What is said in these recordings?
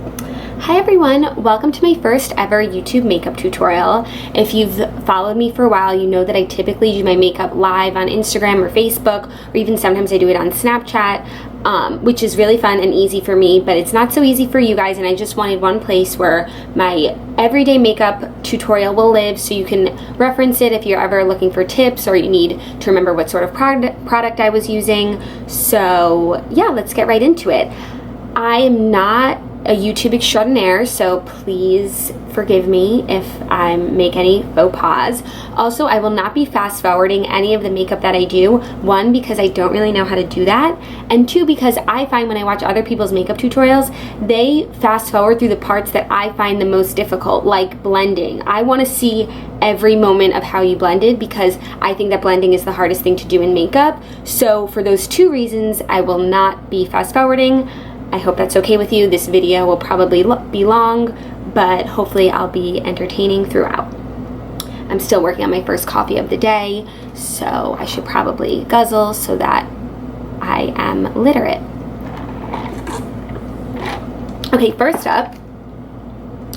Hi everyone, welcome to my first ever YouTube makeup tutorial. If you've followed me for a while, you know that I typically do my makeup live on Instagram or Facebook, or even sometimes I do it on Snapchat, which is really fun and easy for me, but it's not so easy for you guys, and I just wanted one place where my everyday makeup tutorial will live so you can reference it if you're ever looking for tips or you need to remember what sort of product I was using. So yeah, let's get right into it. I am not a YouTube extraordinaire, so please forgive me if I make any faux pas. Also, I will not be fast forwarding any of the makeup that I do. One, because I don't really know how to do that, and two, because I find when I watch other people's makeup tutorials, they fast forward through the parts that I find the most difficult, like blending. I want to see every moment of how you blended because I think that blending is the hardest thing to do in makeup. So for those two reasons, I will not be fast forwarding. I hope that's okay with you. This video will probably be long, but hopefully I'll be entertaining throughout. I'm still working on my first coffee of the day, so I should probably guzzle so that I am literate. Okay, first up,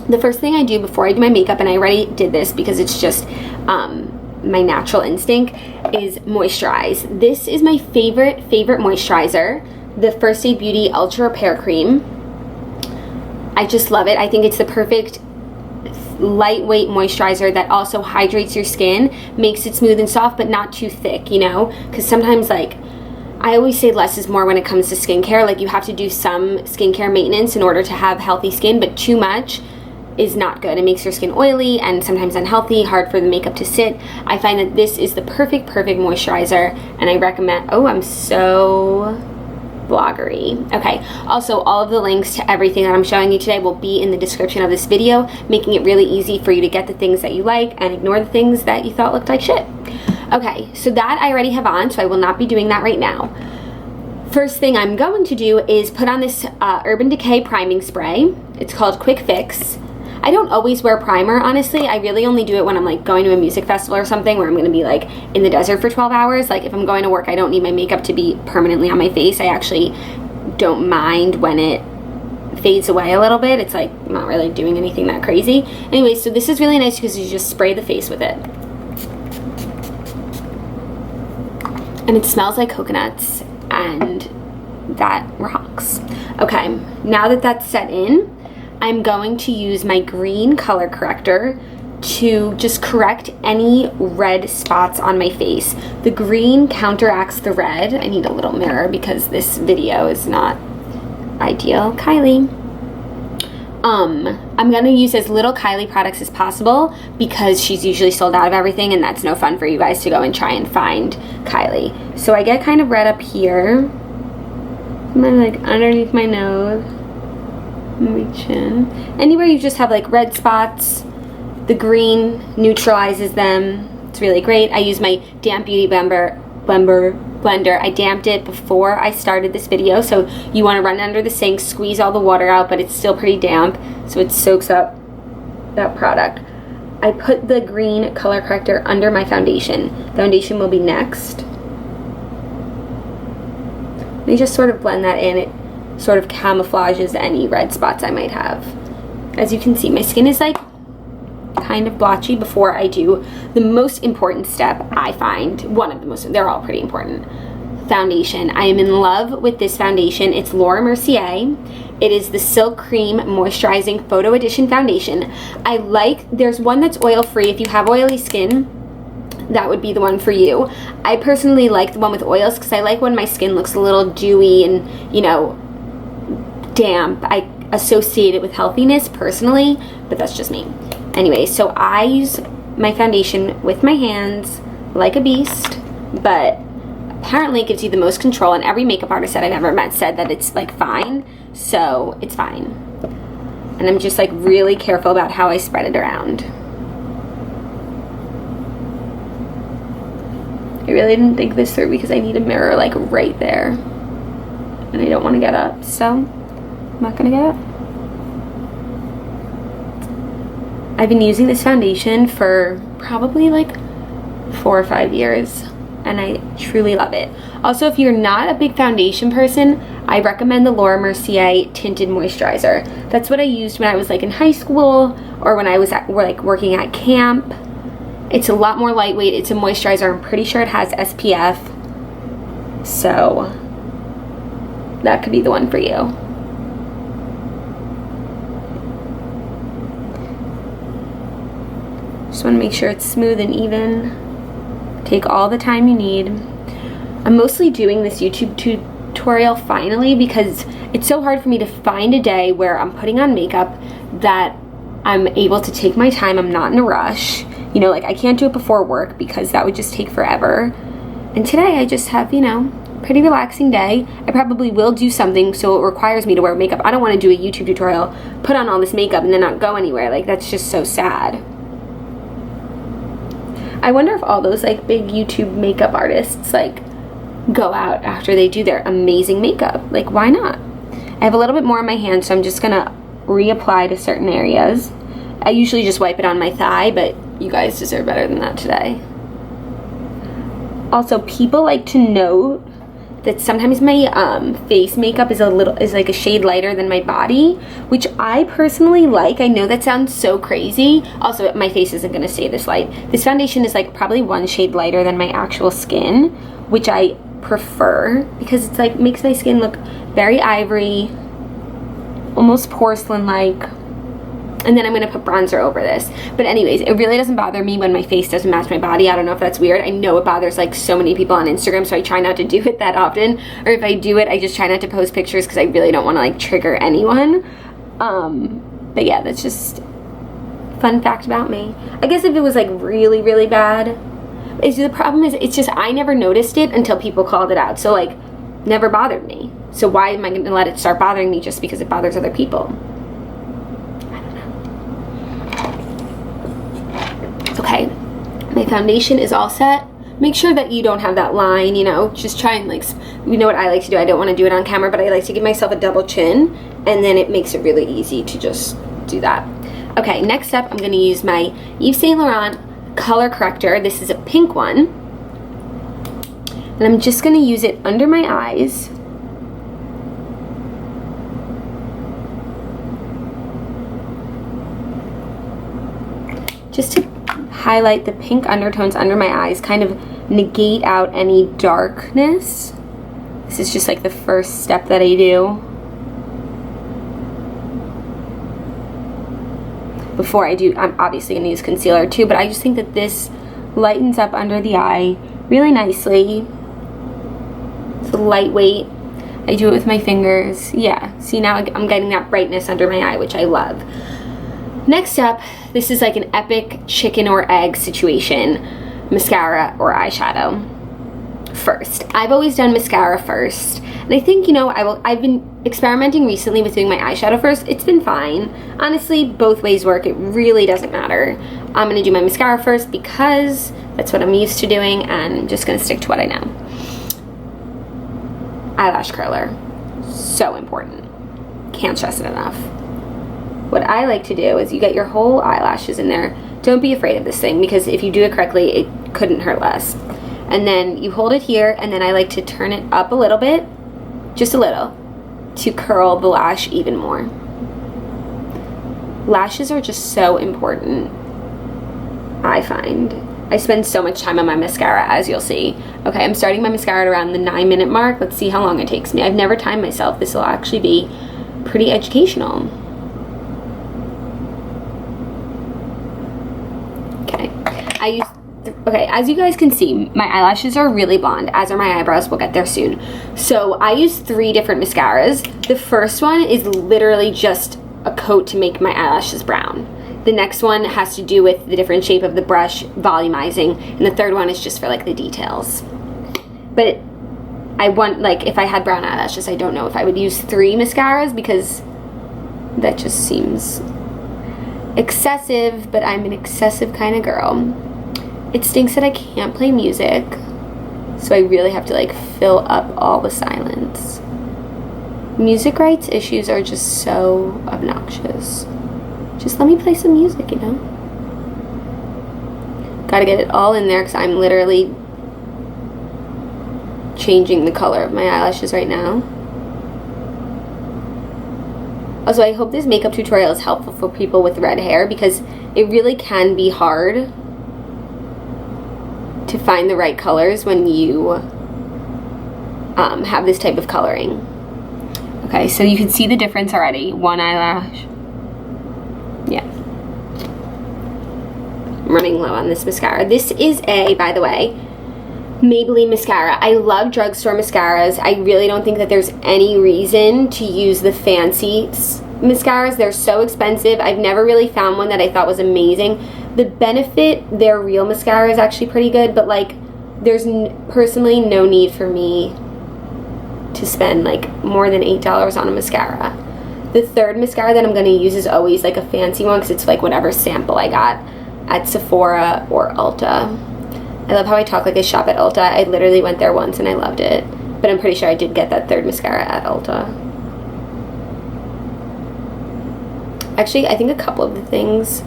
the first thing I do before I do my makeup, and I already did this because it's just my natural instinct, is moisturize. This is my favorite moisturizer, the First Aid Beauty Ultra Repair Cream. I just love it. I think it's the perfect lightweight moisturizer that also hydrates your skin, makes it smooth and soft but not too thick, you know, because sometimes, like, I always say less is more when it comes to skincare. Like, you have to do some skincare maintenance in order to have healthy skin, but too much is not good. It makes your skin oily and sometimes unhealthy, hard for the makeup to sit. I find that this is the perfect moisturizer, and I recommend. Oh, I'm so bloggery. Okay, also all of the links to everything that I'm showing you today will be in the description of this video, making it really easy for you to get the things that you like and ignore the things that you thought looked like shit. Okay, so that I already have on, so I will not be doing that right now. First thing I'm going to do is put on this Urban Decay priming spray. It's called Quick Fix. I don't always wear primer, honestly. I really only do it when I'm like going to a music festival or something where I'm gonna be like in the desert for 12 hours. Like if I'm going to work, I don't need my makeup to be permanently on my face. I actually don't mind when it fades away a little bit. It's like not really doing anything that crazy. Anyway, so this is really nice because you just spray the face with it. And it smells like coconuts, and that rocks. Okay, now that that's set in, I'm going to use my green color corrector to just correct any red spots on my face. The green counteracts the red. I need a little mirror because this video is not ideal. Kylie. I'm gonna use as little Kylie products as possible because she's usually sold out of everything, and that's no fun for you guys to go and try and find Kylie. So I get kind of red up here, like underneath my nose. My chin. Anywhere you just have like red spots, the green neutralizes them. It's really great. I use my damp beauty blender. I damped it before I started this video, so you want to run it under the sink, squeeze all the water out, but it's still pretty damp, so it soaks up that product. I put the green color corrector under my foundation. Foundation will be next. Let me just sort of blend that in. It sort of camouflages any red spots I might have. As you can see, my skin is like kind of blotchy before I do the most important step, I find. One of the most, they're all pretty important. Foundation. I am in love with this foundation. It's Laurent Mercier. It is the Silk Cream Moisturizing Photo Edition Foundation. There's one that's oil free. If you have oily skin, that would be the one for you. I personally like the one with oils because I like when my skin looks a little dewy and, you know, damp. I associate it with healthiness personally, but that's just me. Anyway, so I use my foundation with my hands like a beast, but apparently it gives you the most control, and every makeup artist that I've ever met said that it's like fine, so it's fine. And I'm just like really careful about how I spread it around. I really didn't think this through because I need a mirror like right there, and I don't want to get up, so I'm not gonna get up. I've been using this foundation for probably like 4 or 5 years, and I truly love it. Also, if you're not a big foundation person, I recommend the Laura Mercier Tinted Moisturizer. That's what I used when I was like in high school or when I was like working at camp. It's a lot more lightweight. It's a moisturizer. I'm pretty sure it has SPF. So that could be the one for you. Just want to make sure it's smooth and even. Take all the time you need. I'm mostly doing this YouTube tutorial finally because it's so hard for me to find a day where I'm putting on makeup that I'm able to take my time. I'm not in a rush. You know, like I can't do it before work because that would just take forever. And today I just have, you know, pretty relaxing day. I probably will do something so it requires me to wear makeup. I don't want to do a YouTube tutorial, put on all this makeup and then not go anywhere. Like that's just so sad. I wonder if all those like big YouTube makeup artists like go out after they do their amazing makeup. Like why not? I have a little bit more on my hand, so I'm just gonna reapply to certain areas. I usually just wipe it on my thigh, but you guys deserve better than that today. Also, people like to note that sometimes my face makeup is like a shade lighter than my body, which I personally like. I know that sounds so crazy. Also, my face isn't gonna stay this light. This foundation is like probably one shade lighter than my actual skin, which I prefer because it's like makes my skin look very ivory, almost porcelain-like. And then I'm going to put bronzer over this. But anyways, it really doesn't bother me when my face doesn't match my body. I don't know if that's weird. I know it bothers like so many people on Instagram, so I try not to do it that often. Or if I do it, I just try not to post pictures because I really don't want to like trigger anyone. But yeah, that's just fun fact about me. I guess if it was like really, really bad, the problem is it's just I never noticed it until people called it out. So like, never bothered me. So why am I going to let it start bothering me just because it bothers other people? Okay, my foundation is all set. Make sure that you don't have that line, you know, just try and like, you know what I like to do, I don't want to do it on camera, but I like to give myself a double chin, and then it makes it really easy to just do that. Okay, next up, I'm going to use my Yves Saint Laurent Color Corrector. This is a pink one, and I'm just going to use it under my eyes. Just to highlight the pink undertones under my eyes, kind of negate out any darkness. This is just like the first step that I do before I do. I'm obviously going to use concealer too, but I just think that this lightens up under the eye really nicely. It's lightweight. I do it with my fingers. Yeah, see, now I'm getting that brightness under my eye, which I love. Next up, this is like an epic chicken or egg situation, mascara or eyeshadow. First, I've always done mascara first, and I think, you know, I've been experimenting recently with doing my eyeshadow first. It's been fine. Honestly, both ways work. It really doesn't matter. I'm going to do my mascara first because that's what I'm used to doing, and I'm just going to stick to what I know. Eyelash curler. So important. Can't stress it enough. What I like to do is you get your whole eyelashes in there. Don't be afraid of this thing because if you do it correctly, it couldn't hurt less. And then you hold it here, and then I like to turn it up a little bit, just a little, to curl the lash even more. Lashes are just so important, I find. I spend so much time on my mascara, as you'll see. Okay, I'm starting my mascara at around the 9-minute mark. Let's see how long it takes me. I've never timed myself. This will actually be pretty educational. Okay, as you guys can see, my eyelashes are really blonde, as are my eyebrows. We'll get there soon. So I use 3 different mascaras. The first one is literally just a coat to make my eyelashes brown. The next one has to do with the different shape of the brush, volumizing, and the third one is just for like the details. But I want, like, if I had brown eyelashes, I don't know if I would use 3 mascaras because that just seems excessive, but I'm an excessive kind of girl. It stinks that I can't play music, so I really have to like fill up all the silence. Music rights issues are just so obnoxious. Just let me play some music, you know? Gotta get it all in there because I'm literally changing the color of my eyelashes right now. Also, I hope this makeup tutorial is helpful for people with red hair, because it really can be hard to find the right colors when you have this type of coloring. Okay, so you can see the difference already. One eyelash. Yeah. I'm running low on this mascara. This is by the way, Maybelline mascara. I love drugstore mascaras. I really don't think that there's any reason to use the fancy mascaras. They're so expensive. I've never really found one that I thought was amazing. The Benefit, their real mascara, is actually pretty good, but like there's personally no need for me to spend like more than $8 on a mascara. The third mascara that I'm going to use is always like a fancy one, because it's like whatever sample I got at Sephora or Ulta. I love how I talk like I shop at Ulta. I literally went there once and I loved it. But I'm pretty sure I did get that third mascara at Ulta. Actually, I think a couple of the things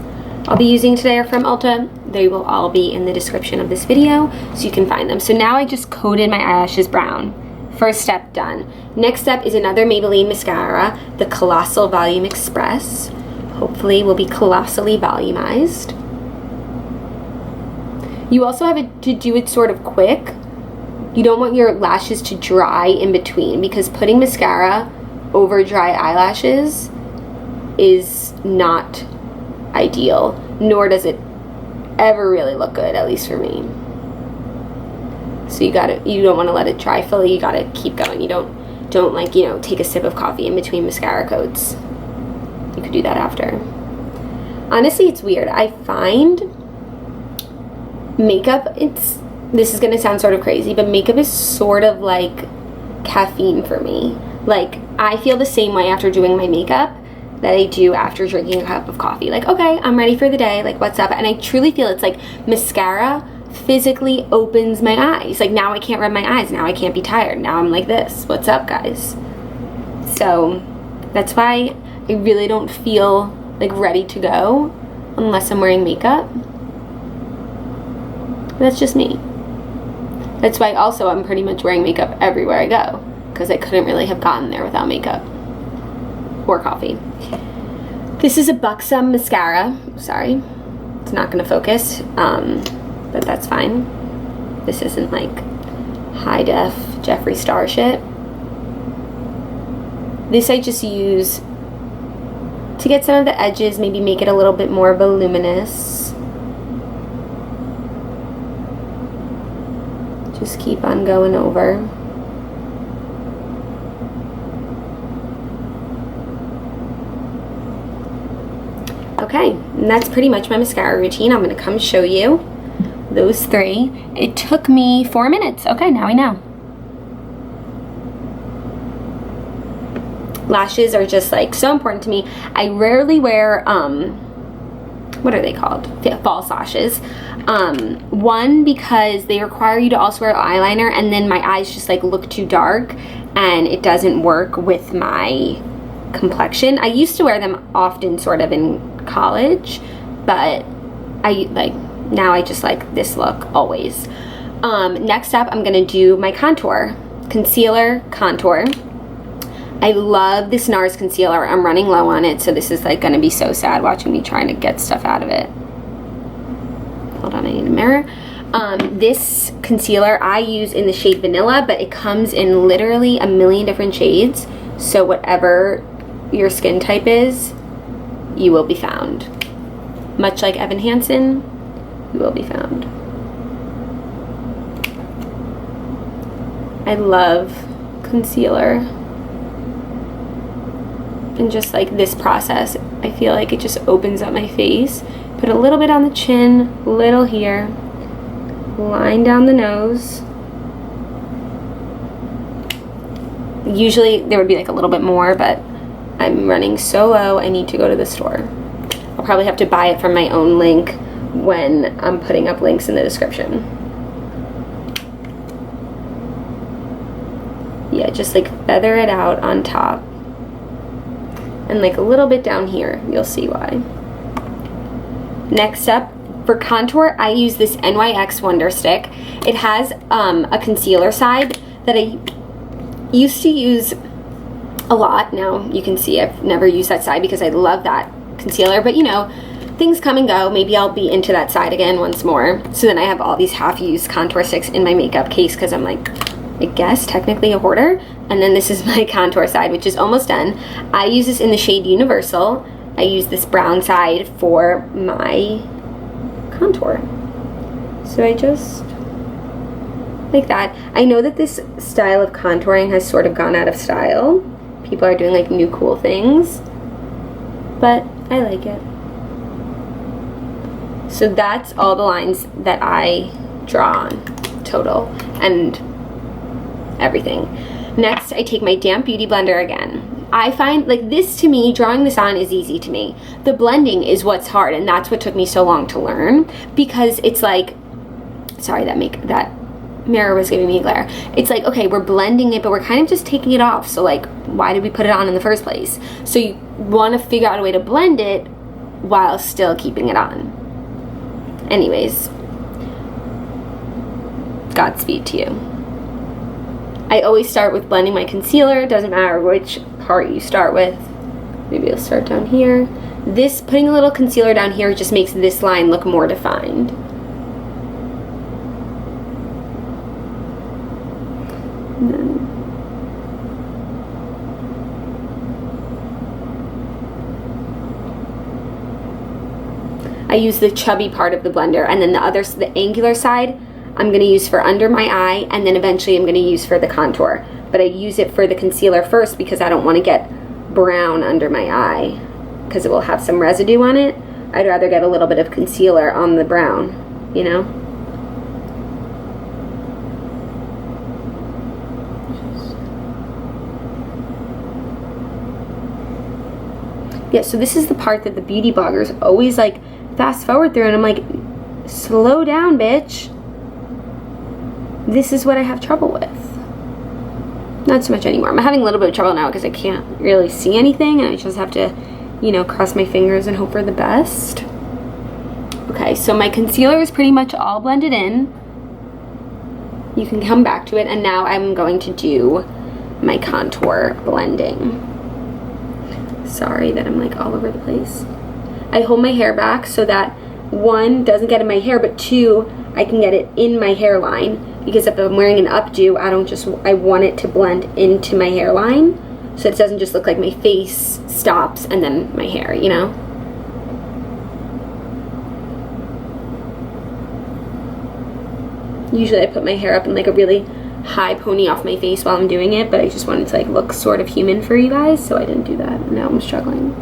I'll be using today are from Ulta. They will all be in the description of this video, so you can find them. So now I just coated my eyelashes brown. First step done. Next step is another Maybelline mascara, the Colossal Volume Express. Hopefully will be colossally volumized. You also have to do it sort of quick. You don't want your lashes to dry in between, because putting mascara over dry eyelashes is not ideal, nor does it ever really look good, at least for me. So you don't want to let it dry fully. You gotta keep going. You don't like, you know, take a sip of coffee in between mascara coats. You could do that after. Honestly, it's weird. I find makeup, this is gonna sound sort of crazy, but makeup is sort of like caffeine for me. Like, I feel the same way after doing my makeup that I do after drinking a cup of coffee. Like, okay, I'm ready for the day, like, what's up? And I truly feel it's like mascara physically opens my eyes. Like, now I can't rub my eyes, now I can't be tired, now I'm like this. What's up, guys? So that's why I really don't feel like ready to go unless I'm wearing makeup. That's just me. That's why also I'm pretty much wearing makeup everywhere I go, because I couldn't really have gotten there without makeup or coffee. This is a Buxom mascara. Sorry, it's not going to focus, but that's fine. This isn't like high def Jeffree Star shit. This I just use to get some of the edges, maybe make it a little bit more voluminous. Just keep on going over. Okay, and that's pretty much my mascara routine. I'm going to come show you those three. It took me 4 minutes. Okay, now we know. Lashes are just like so important to me. I rarely wear what are they called? False lashes. One, because they require you to also wear eyeliner, and then my eyes just like look too dark and it doesn't work with my complexion. I used to wear them often sort of in college, but now I just like this look always. Next up, I'm gonna do my concealer contour. I love this NARS concealer. I'm running low on it, so this is like gonna be so sad watching me trying to get stuff out of it. Hold on, I need a mirror. This concealer I use in the shade Vanilla, but it comes in literally a million different shades, so whatever your skin type is, you will be found. Much like Evan Hansen, you will be found. I love concealer. And just like this process, I feel like it just opens up my face. Put a little bit on the chin, little here, line down the nose. Usually there would be like a little bit more, but I'm running so low, I need to go to the store. I'll probably have to buy it from my own link when I'm putting up links in the description. Yeah, just like feather it out on top. And like a little bit down here, you'll see why. Next up, for contour, I use this NYX Wonder Stick. It has a concealer side that I used to use a lot. Now you can see I've never used that side because I love that concealer, but you know, things come and go. Maybe I'll be into that side again once more. So then I have all these half-used contour sticks in my makeup case because I'm like, I guess technically a hoarder. And then this is my contour side, which is almost done. I use this in the shade Universal. I use this brown side for my contour. So I just like that. I know that this style of contouring has sort of gone out of style. People are doing like new cool things, but I like it. So that's all the lines that I draw on total and everything. Next, I take my damp beauty blender again. I find like this, to me, drawing this on is easy to me. The blending is what's hard, and that's what took me so long to learn, because it's like, sorry, that mirror was giving me a glare. It's like, okay, we're blending it, but we're kind of just taking it off. So like, why did we put it on in the first place? So you want to figure out a way to blend it while still keeping it on. Anyways, Godspeed to you. I always start with blending my concealer. Doesn't matter which part you start with. Maybe I'll start down here. This, putting a little concealer down here just makes this line look more defined. And then I use the chubby part of the blender, and then the angular side I'm going to use for under my eye, and then eventually I'm going to use for the contour. But I use it for the concealer first because I don't want to get brown under my eye because it will have some residue on it. I'd rather get a little bit of concealer on the brown, you know? Yeah, so this is the part that the beauty bloggers always like fast forward through, and I'm like, slow down, bitch. This is what I have trouble with. Not so much anymore. I'm having a little bit of trouble now because I can't really see anything, and I just have to, you know, cross my fingers and hope for the best. Okay, so my concealer is pretty much all blended in. You can come back to it, and now I'm going to do my contour blending. Sorry that I'm like all over the place. I hold my hair back so that one, doesn't get in my hair, but two, I can get it in my hairline, because if I'm wearing an updo, I want it to blend into my hairline so it doesn't just look like my face stops and then my hair, you know? Usually I put my hair up in like a really high pony off my face while I'm doing it, but I just wanted to like look sort of human for you guys, so I didn't do that. Now I'm struggling.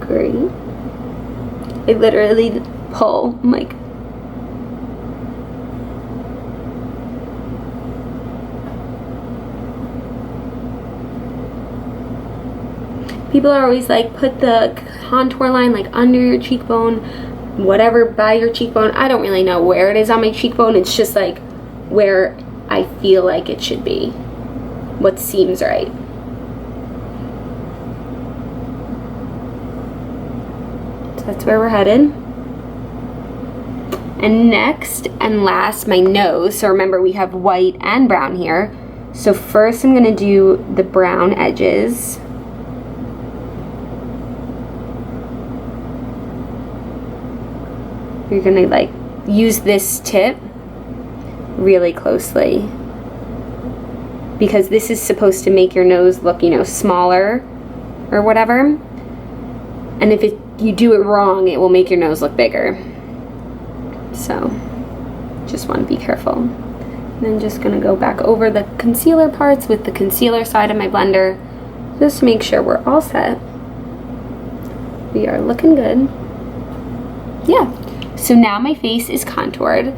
Great. I literally pull, I'm like, people are always like, put the contour line like under your cheekbone, whatever, by your cheekbone. I don't really know where it is on my cheekbone. It's just like where I feel like it should be, what seems right. So that's where we're headed. And next and last, my nose. So remember, we have white and brown here. So first I'm gonna do the brown edges. You're gonna like use this tip really closely, because this is supposed to make your nose look, you know, smaller or whatever. And if you do it wrong, it will make your nose look bigger. So just want to be careful. And then just gonna go back over the concealer parts with the concealer side of my blender, just to make sure we're all set. We are looking good. Yeah, so now my face is contoured.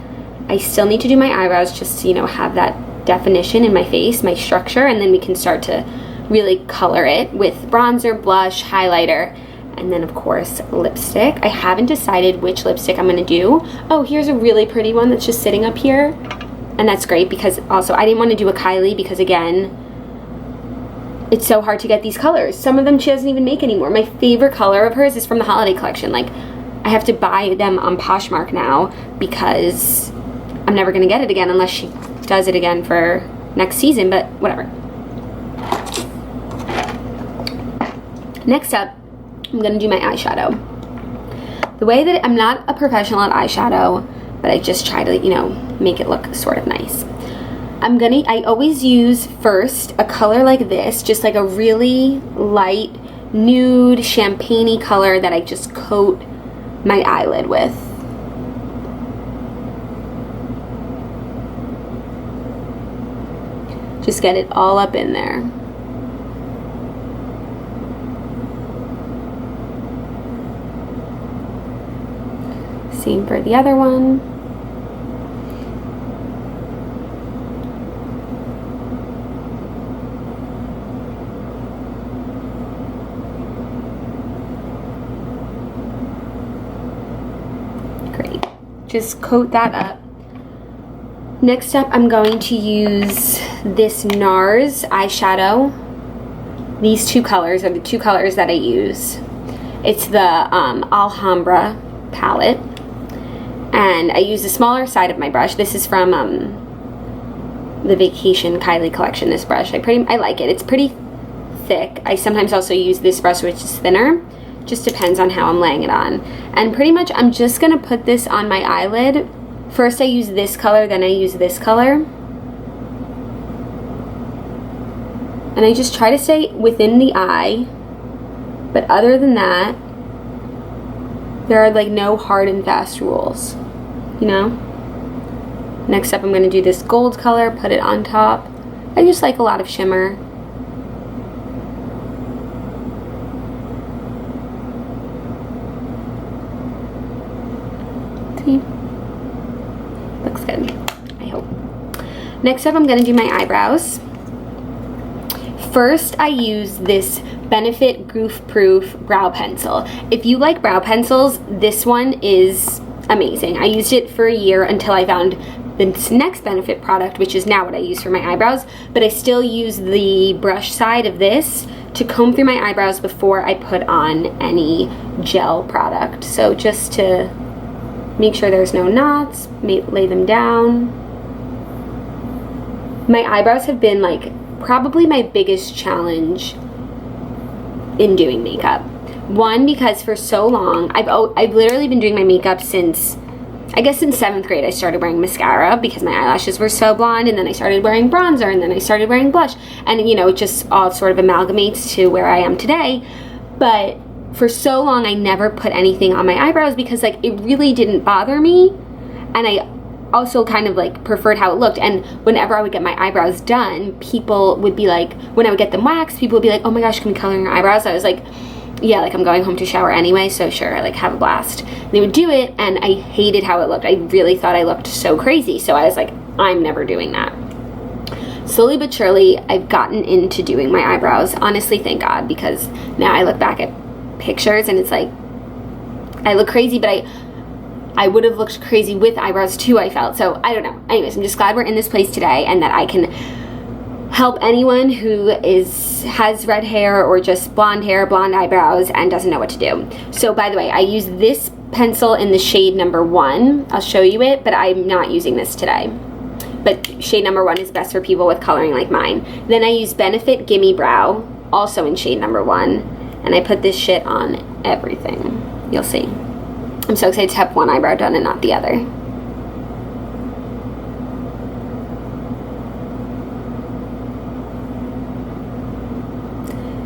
I still need to do my eyebrows just to, you know, have that definition in my face, my structure, and then we can start to really color it with bronzer, blush, highlighter, and then of course lipstick. I haven't decided which lipstick I'm gonna do. Oh, here's a really pretty one that's just sitting up here, and that's great because also I didn't want to do a Kylie because again, it's so hard to get these colors. Some of them she doesn't even make anymore. My favorite color of hers is from the holiday collection. Like, I have to buy them on Poshmark now because I'm never gonna get it again unless she does it again for next season, but whatever. Next up, I'm gonna do my eyeshadow. The way that I'm not a professional at eyeshadow, but I just try to, you know, make it look sort of nice. I always use first a color like this, just like a really light nude champagne-y color that I just coat my eyelid with. Just get it all up in there. Same for the other one. Great. Just coat that up. Next up, I'm going to use this NARS eyeshadow. These two colors are the two colors that I use. It's the Alhambra palette. And I use the smaller side of my brush. This is from the Vacation Kylie collection, this brush. I like it. It's pretty thick. I sometimes also use this brush, which is thinner. Just depends on how I'm laying it on. And pretty much I'm just gonna put this on my eyelid. First I use this color, then I use this color. And I just try to stay within the eye. But other than that, there are like no hard and fast rules, you know? Next up I'm gonna do this gold color, put it on top. I just like a lot of shimmer. See? Looks good, I hope. Next up I'm gonna do my eyebrows. First I use this Benefit Goof Proof brow pencil. If you like brow pencils, this one is amazing. I used it for a year until I found this next Benefit product, which is now what I use for my eyebrows, but I still use the brush side of this to comb through my eyebrows before I put on any gel product. So just to make sure there's no knots, lay them down. My eyebrows have been like probably my biggest challenge in doing makeup. One, because for so long, I've literally been doing my makeup since, I guess since 7th grade I started wearing mascara because my eyelashes were so blonde, and then I started wearing bronzer, and then I started wearing blush, and you know, it just all sort of amalgamates to where I am today. But for so long I never put anything on my eyebrows because like it really didn't bother me, and I also kind of like preferred how it looked. And whenever I would get my eyebrows done, people would be like, when I would get them waxed, people would be like, oh my gosh, can we color your eyebrows? I was like, yeah, like I'm going home to shower anyway, so sure, like have a blast. And they would do it, and I hated how it looked. I really thought I looked so crazy, so I was like, I'm never doing that. Slowly but surely, I've gotten into doing my eyebrows. Honestly, thank God, because now I look back at pictures and it's like, I look crazy, but I would have looked crazy with eyebrows too, I felt. So I don't know. Anyways, I'm just glad we're in this place today and that I can help anyone who has red hair or just blonde hair, blonde eyebrows, and doesn't know what to do. So by the way, I use this pencil in the shade number 1. I'll show you it, but I'm not using this today. But shade number 1 is best for people with coloring like mine. Then I use Benefit Gimme Brow, also in shade number 1. And I put this shit on everything. You'll see. I'm so excited to have one eyebrow done and not the other.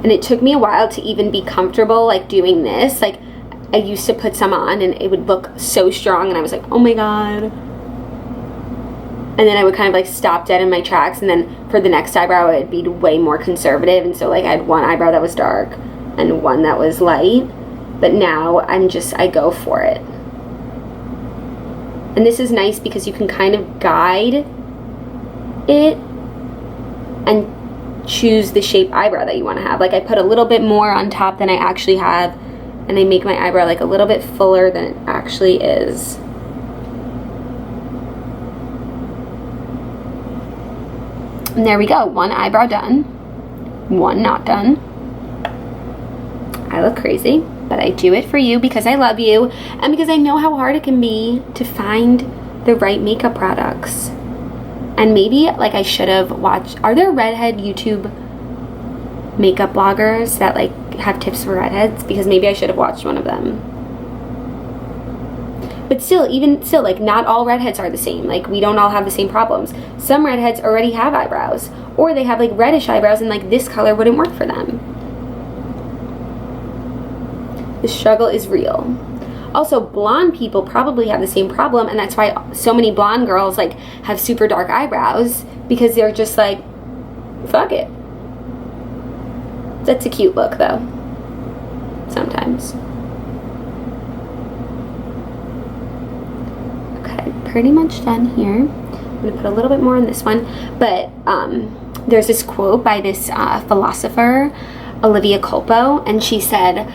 And it took me a while to even be comfortable like doing this. Like I used to put some on and it would look so strong and I was like, oh my god. And then I would kind of like stop dead in my tracks, and then for the next eyebrow it would be way more conservative, and so like I had one eyebrow that was dark and one that was light. But now I go for it. And this is nice because you can kind of guide it and choose the shape eyebrow that you want to have. Like I put a little bit more on top than I actually have, and I make my eyebrow like a little bit fuller than it actually is. And there we go, one eyebrow done, one not done. I look crazy, but I do it for you because I love you and because I know how hard it can be to find the right makeup products. And maybe like I should have watched, are there redhead YouTube makeup bloggers that like have tips for redheads? Because maybe I should have watched one of them. But still, even still, like not all redheads are the same. Like we don't all have the same problems. Some redheads already have eyebrows, or they have like reddish eyebrows and like this color wouldn't work for them. The struggle is real. Also, blonde people probably have the same problem, and that's why so many blonde girls like have super dark eyebrows, because they're just like, fuck it. That's a cute look though. Sometimes. Okay, pretty much done here. I'm gonna put a little bit more on this one, but there's this quote by this philosopher, Olivia Culpo, and she said,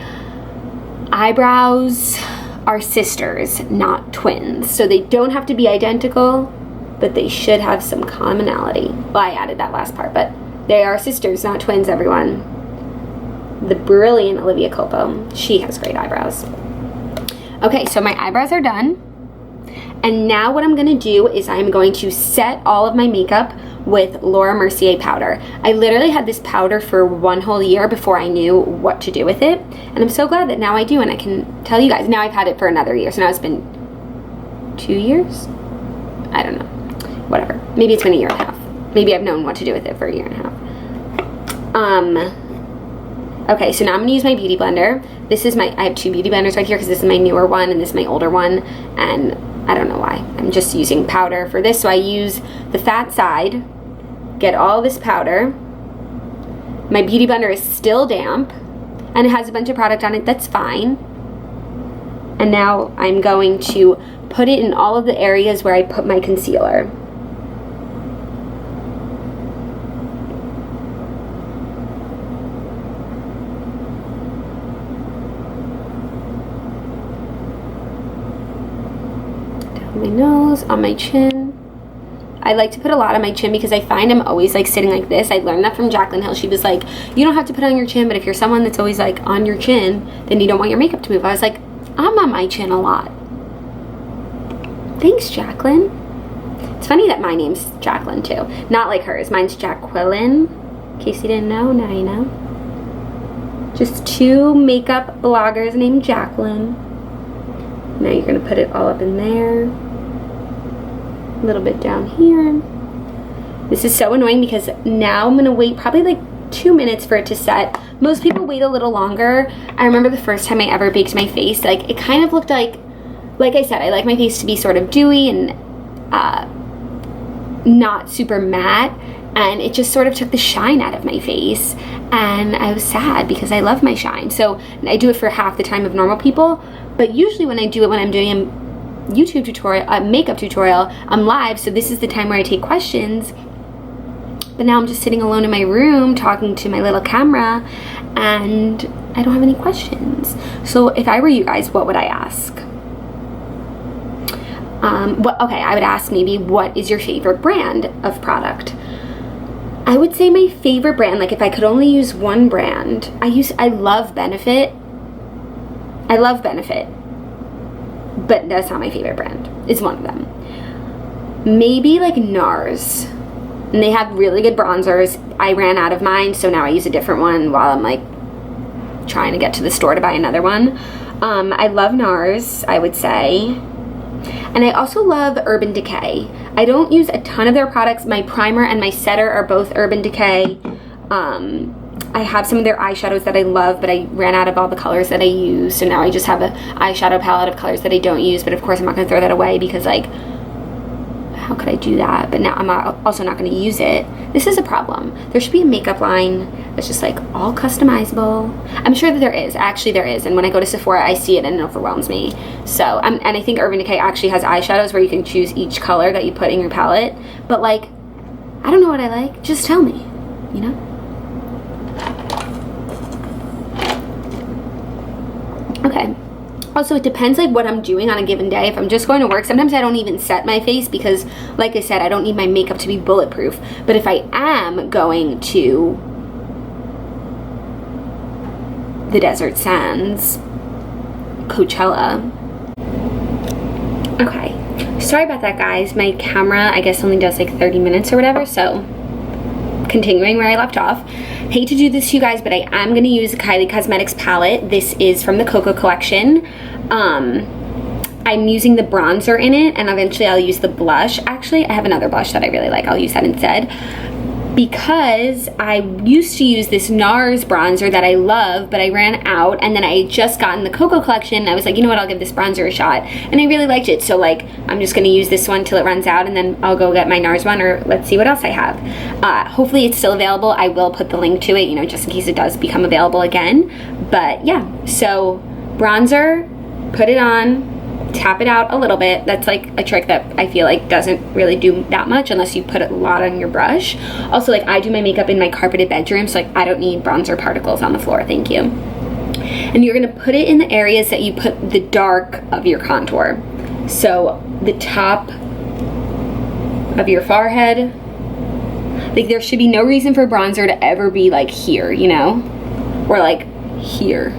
eyebrows are sisters, not twins. So they don't have to be identical, but they should have some commonality. Well, I added that last part, but they are sisters, not twins, everyone. The brilliant Olivia Culpo. She has great eyebrows. Okay, so my eyebrows are done. And now what I'm going to do is I'm going to set all of my makeup with Laura Mercier powder. I literally had this powder for 1 whole year before I knew what to do with it. And I'm so glad that now I do, and I can tell you guys. Now I've had it for another year, so now it's been 2 years? I don't know. Whatever. Maybe it's been 1.5 years. Maybe I've known what to do with it for 1.5 years. Okay, so now I'm going to use my beauty blender. This is I have 2 beauty blenders right here because this is my newer one and this is my older one. And I don't know why. I'm just using powder for this. So I use the fat side, get all this powder. My beauty blender is still damp and it has a bunch of product on it. That's fine. And now I'm going to put it in all of the areas where I put my concealer. My nose, on my chin. I like to put a lot on my chin because I find I'm always like sitting like this. I learned that from Jaclyn Hill. She was like, you don't have to put on your chin, but if you're someone that's always like on your chin, then you don't want your makeup to move. I was like, I'm on my chin a lot. Thanks, Jaclyn. It's funny that my name's Jaclyn too. Not like hers. Mine's Jacqueline. In case you didn't know, now you know. Just 2 makeup bloggers named Jaclyn. Now you're going to put it all up in there. A little bit down here. This is so annoying because now I'm going to wait probably like 2 minutes for it to set. Most people wait a little longer. I remember the first time I ever baked my face, like it kind of looked like I said, I like my face to be sort of dewy and not super matte, and it just sort of took the shine out of my face, and I was sad because I love my shine. So I do it for half the time of normal people, but usually when I do it, when I'm doing a YouTube tutorial, a makeup tutorial, I'm live, so this is the time where I take questions. But now I'm just sitting alone in my room talking to my little camera, and I don't have any questions. So if I were you guys, what would I ask? Okay, I would ask maybe, what is your favorite brand of product? I would say my favorite brand, like if I could only use one brand, I love Benefit. I love Benefit, but that's not my favorite brand. It's one of them. Maybe like NARS. And they have really good bronzers. I ran out of mine, so now I use a different one while I'm like trying to get to the store to buy another one. I love NARS, I would say. And I also love Urban Decay. I don't use a ton of their products. My primer and my setter are both Urban Decay. I have some of their eyeshadows that I love, but I ran out of all the colors that I use, so now I just have an eyeshadow palette of colors that I don't use, but of course I'm not going to throw that away because, like, how could I do that? But now I'm also not going to use it. This is a problem. There should be a makeup line that's just, like, all customizable. I'm sure that there is. Actually, there is, and when I go to Sephora, I see it and it overwhelms me. So, and I think Urban Decay actually has eyeshadows where you can choose each color that you put in your palette, but, like, I don't know what I like. Just tell me, you know? Okay. Also, it depends like what I'm doing on a given day. If I'm just going to work, sometimes I don't even set my face because, like I said, I don't need my makeup to be bulletproof. But if I am going to the Desert Sands, Coachella. Okay, Sorry about that, guys. My camera, I guess, only does like 30 minutes or whatever, so continuing where I left off. Hate to do this to you guys, but I am going to use a Kylie Cosmetics palette. This is from the Coco collection. I'm using the bronzer in it, and eventually I'll use the blush. Actually, I have another blush that I really like. I'll use that instead. Because I used to use this NARS bronzer that I love, but I ran out, and then I just gotten the Coco collection, and I was like, you know what, I'll give this bronzer a shot, and I really liked it, so like, I'm just gonna use this one till it runs out, and then I'll go get my NARS one, or let's see what else I have. Hopefully it's still available. I will put the link to it, you know, just in case it does become available again, but yeah, so bronzer, put it on, tap it out a little bit. That's like a trick that I feel like doesn't really do that much unless you put a lot on your brush. Also, like, I do my makeup in my carpeted bedroom, so like I don't need bronzer particles on the floor, thank you. And you're gonna put it in the areas that you put the dark of your contour. So the top of your forehead, like there should be no reason for bronzer to ever be like here, you know, or like here.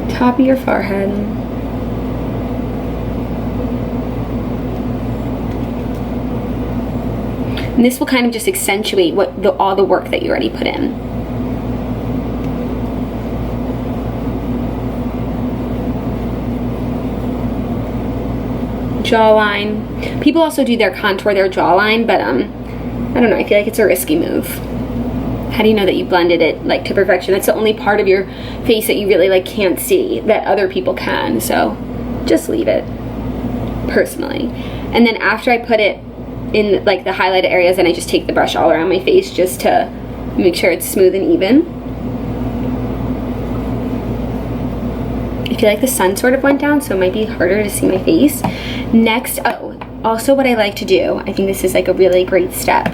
Top of your forehead. And this will kind of just accentuate what all the work that you already put in. Jawline. People also do their contour, their jawline, but I don't know, I feel like it's a risky move. How do you know that you blended it like to perfection? That's the only part of your face that you really like can't see that other people can, so just leave it, personally. And then after I put it in like the highlighted areas, and I just take the brush all around my face just to make sure it's smooth and even. I feel like the sun sort of went down, so it might be harder to see my face. Next, oh, also what I like to do, I think this is like a really great step.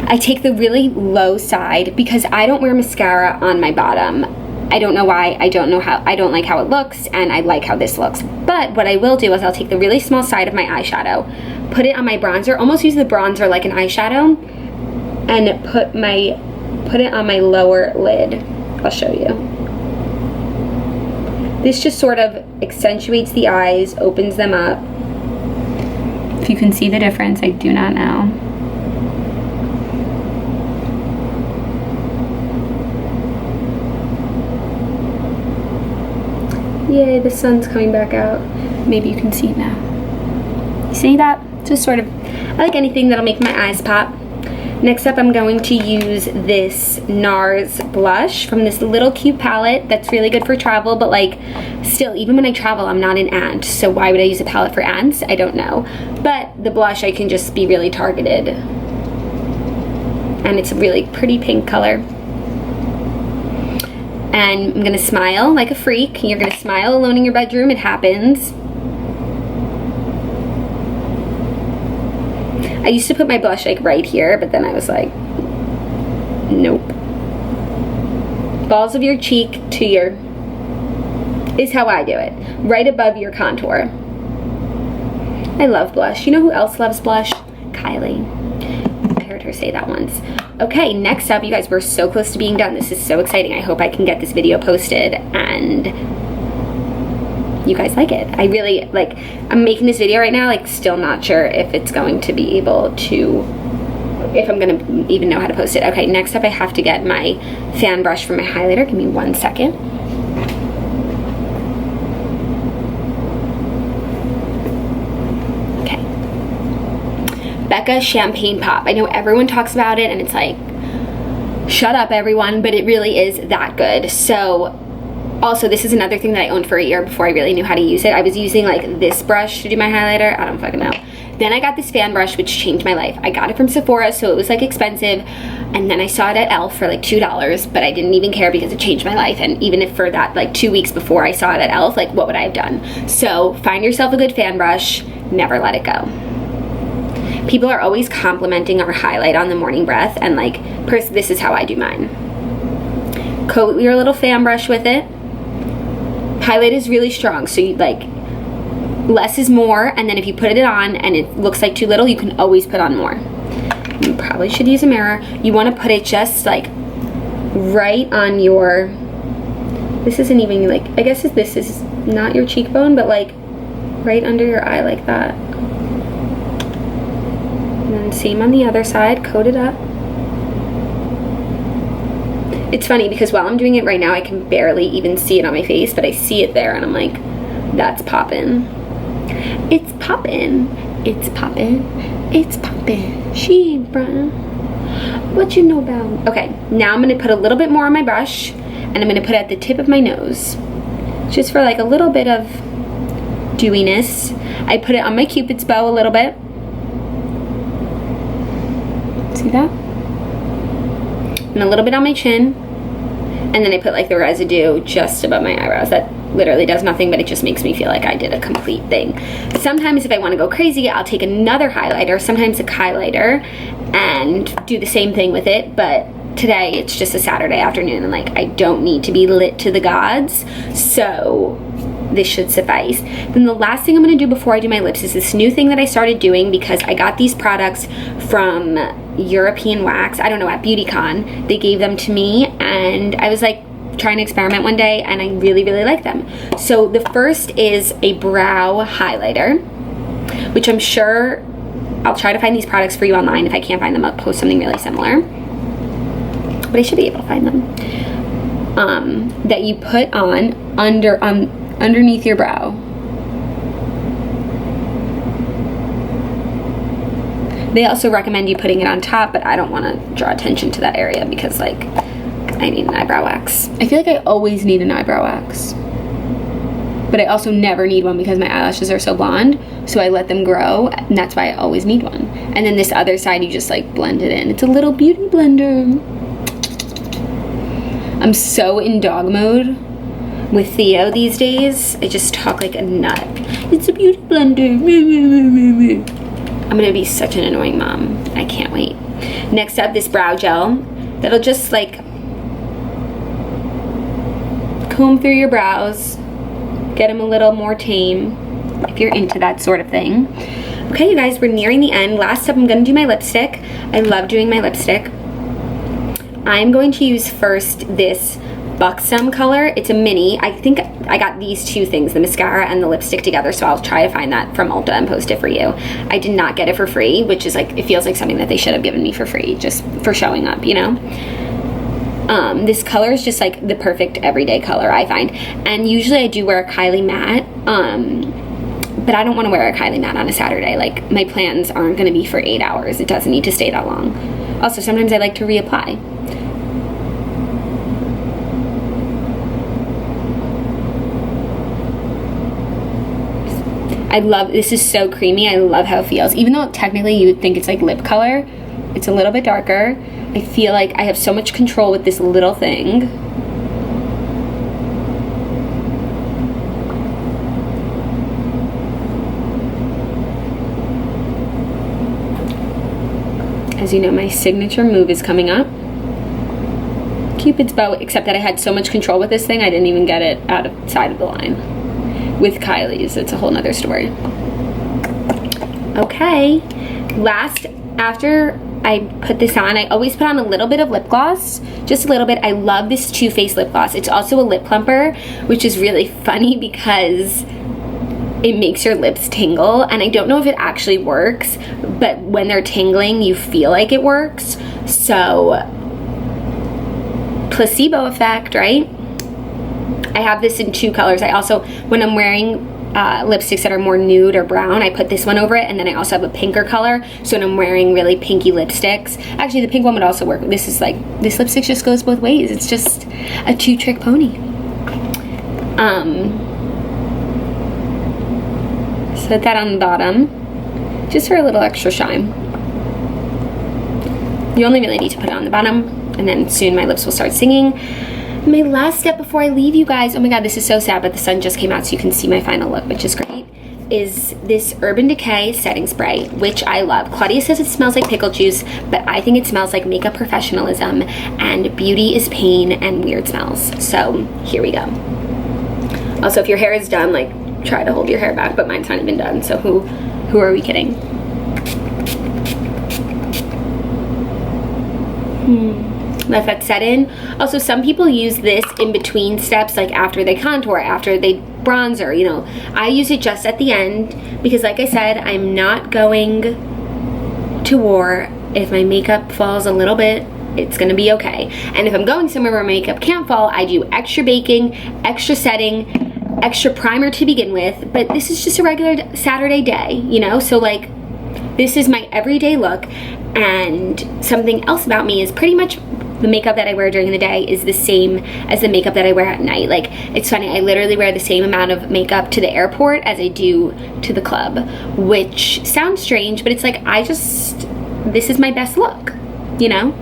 I take the really low side because I don't wear mascara on my bottom. I don't know why, I don't like how it looks, and I like how this looks. But what I will do is I'll take the really small side of my eyeshadow, put it on my bronzer, almost use the bronzer like an eyeshadow, and put it on my lower lid. I'll show you. This just sort of accentuates the eyes, opens them up. If you can see the difference, I do not know. Yay, the sun's coming back out. Maybe you can see it now. You see that? Just sort of, I like anything that'll make my eyes pop. Next up, I'm going to use this NARS blush from this little cute palette that's really good for travel, but like, still, even when I travel, I'm not an ant, so why would I use a palette for ants? I don't know. But the blush, I can just be really targeted. And it's a really pretty pink color. And I'm gonna smile like a freak. You're gonna smile alone in your bedroom, it happens. I used to put my blush like right here, but then I was like, nope. Balls of your cheek to your, is how I do it. Right above your contour. I love blush. You know who else loves blush? Kylie. I heard her say that once. Okay, next up, you guys, we're so close to being done. This is so exciting. I hope I can get this video posted and you guys like it. I really, like, I'm making this video right now, like, still not sure if it's going to be able to, if I'm gonna even know how to post it. Okay, next up, I have to get my fan brush for my highlighter. Give me 1 second. Becca Champagne Pop. I know everyone talks about it and it's like, shut up everyone, but it really is that good. So also, this is another thing that I owned for a year before I really knew how to use it. I was using like this brush to do my highlighter. I don't fucking know. Then I got this fan brush, which changed my life. I got it from Sephora, so it was like expensive. And then I saw it at Elf for like $2, but I didn't even care because it changed my life. And even if for that like 2 weeks before I saw it at Elf, like what would I have done? So find yourself a good fan brush, never let it go. People are always complimenting our highlight on the morning breath, and like, this is how I do mine. Coat your little fan brush with it. Highlight is really strong, so you like, less is more, and then if you put it on and it looks like too little, you can always put on more. You probably should use a mirror. You want to put it just like right on your, this isn't even like, I guess this is not your cheekbone, but like right under your eye like that. And then same on the other side, coat it up. It's funny because while I'm doing it right now, I can barely even see it on my face, but I see it there and I'm like, that's poppin'. It's poppin'. It's poppin'. It's poppin'. She ain't brown. What you know about? Okay, now I'm gonna put a little bit more on my brush and I'm gonna put it at the tip of my nose. Just for like a little bit of dewiness. I put it on my Cupid's bow a little bit. See that? And a little bit on my chin. And then I put like the residue just above my eyebrows. That literally does nothing, but it just makes me feel like I did a complete thing. Sometimes if I want to go crazy, I'll take another highlighter, sometimes a highlighter, and do the same thing with it. But today it's just a Saturday afternoon and like I don't need to be lit to the gods, so this should suffice. Then the last thing I'm going to do before I do my lips is this new thing that I started doing because I got these products from European Wax, I don't know, at BeautyCon. They gave them to me and I was like trying to experiment one day and I really, really like them. So the first is a brow highlighter, which I'm sure I'll try to find these products for you online. If I can't find them, I'll post something really similar. But I should be able to find them. That you put on underneath your brow. They also recommend you putting it on top, but I don't want to draw attention to that area because like I need an eyebrow wax. I feel like I always need an eyebrow wax, but I also never need one because my eyelashes are so blonde, so I let them grow and that's why I always need one. And then this other side you just like blend it in. It's a little beauty blender. I'm so in dog mode with Theo these days. I just talk like a nut. It's a beauty blender. I'm gonna be such an annoying mom. I can't wait. Next up, this brow gel that'll just like comb through your brows, get them a little more tame if you're into that sort of thing. Okay, you guys, we're nearing the end. Last up, I'm gonna do my lipstick. I love doing my lipstick. I'm going to use first this Buxom color. It's a mini. I think I got these two things, the mascara and the lipstick together, so I'll try to find that from Ulta and post it for you. I did not get it for free, which is like, it feels like something that they should have given me for free just for showing up, you know? This color is just like the perfect everyday color, I find. And usually I do wear a Kylie matte, but I don't want to wear a Kylie matte on a Saturday. Like, my plans aren't going to be for 8 hours. It doesn't need to stay that long. Also, sometimes I like to reapply. I love, this is so creamy. I love how it feels. Even though technically you would think it's like lip color, it's a little bit darker. I feel like I have so much control with this little thing. As you know, my signature move is coming up. Cupid's bow, except that I had so much control with this thing, I didn't even get it outside of the line. With Kylie's, it's a whole nother story. Okay, last, after I put this on, I always put on a little bit of lip gloss, just a little bit. I love this Too Faced lip gloss. It's also a lip plumper, which is really funny because it makes your lips tingle, and I don't know if it actually works, but when they're tingling, you feel like it works. So, placebo effect, right? I have this in 2 colors. I also, when I'm wearing lipsticks that are more nude or brown, I put this one over it, and then I also have a pinker color, so when I'm wearing really pinky lipsticks, actually the pink one would also work. This is like, this lipstick just goes both ways. It's just a 2-trick pony. Set that on the bottom, just for a little extra shine. You only really need to put it on the bottom, and then soon my lips will start singing. My last step before I leave you guys, oh my god, this is so sad, but the sun just came out so you can see my final look, which is great, is this Urban Decay setting spray, which I love. Claudia says it smells like pickle juice, but I think it smells like makeup professionalism and beauty is pain and weird smells. So here we go. Also, if your hair is done, like, try to hold your hair back, but mine's not even done, so who are we kidding? Let that set in. Also, some people use this in between steps, like after they contour, after they bronzer, you know. I use it just at the end because, like I said, I'm not going to war. If my makeup falls a little bit, it's gonna be okay. And if I'm going somewhere where makeup can't fall, I do extra baking, extra setting, extra primer to begin with. But this is just a regular Saturday day, you know? So like, this is my everyday look. And something else about me is pretty much the makeup that I wear during the day is the same as the makeup that I wear at night. Like, it's funny, I literally wear the same amount of makeup to the airport as I do to the club, which sounds strange, but it's like, this is my best look, you know?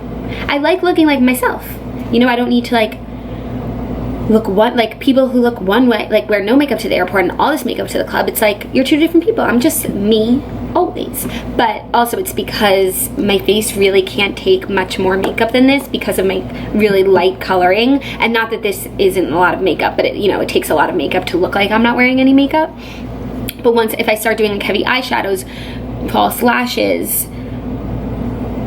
I like looking like myself. You know, I don't need to like people who look one way, like wear no makeup to the airport and all this makeup to the club. It's like, you're two different people. I'm just me always. But also it's because my face really can't take much more makeup than this because of my really light coloring. And not that this isn't a lot of makeup, but it takes a lot of makeup to look like I'm not wearing any makeup. But if I start doing like heavy eyeshadows, false lashes,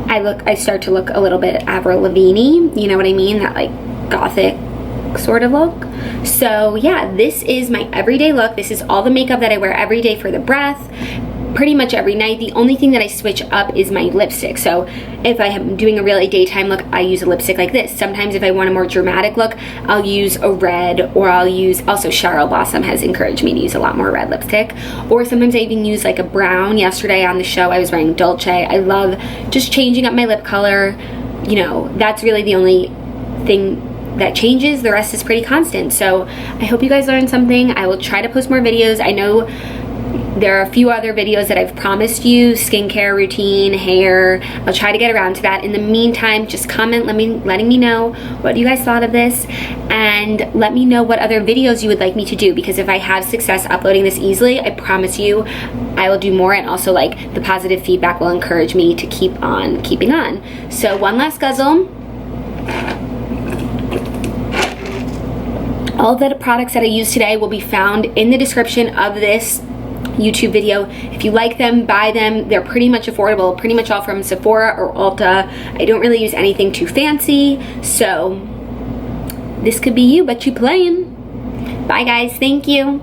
I start to look a little bit Avril Lavigne, you know what I mean? That like gothic sort of look. So yeah, this is my everyday look. This is all the makeup that I wear every day for the breath, pretty much every night. The only thing that I switch up is my lipstick. So if I am doing a really daytime look, I use a lipstick like this. Sometimes if I want a more dramatic look, I'll use a red, or I'll use, also Cheryl Blossom has encouraged me to use a lot more red lipstick. Or sometimes I even use like a brown. Yesterday on the show I was wearing Dolce. I love just changing up my lip color. You know, that's really the only thing that changes. The rest is pretty constant. So I hope you guys learned something. I will try to post more videos. I know there are a few other videos that I've promised you, skincare routine, hair. I'll try to get around to that. In the meantime, just comment letting me know what you guys thought of this, and let me know what other videos you would like me to do, because if I have success uploading this easily, I promise you I will do more. And also, like, the positive feedback will encourage me to keep on keeping on. So one last guzzle. All the products that I use today will be found in the description of this YouTube video. If you like them, buy them. They're pretty much affordable, pretty much all from Sephora or Ulta. I don't really use anything too fancy, so this could be you, but you playing. Bye guys, thank you.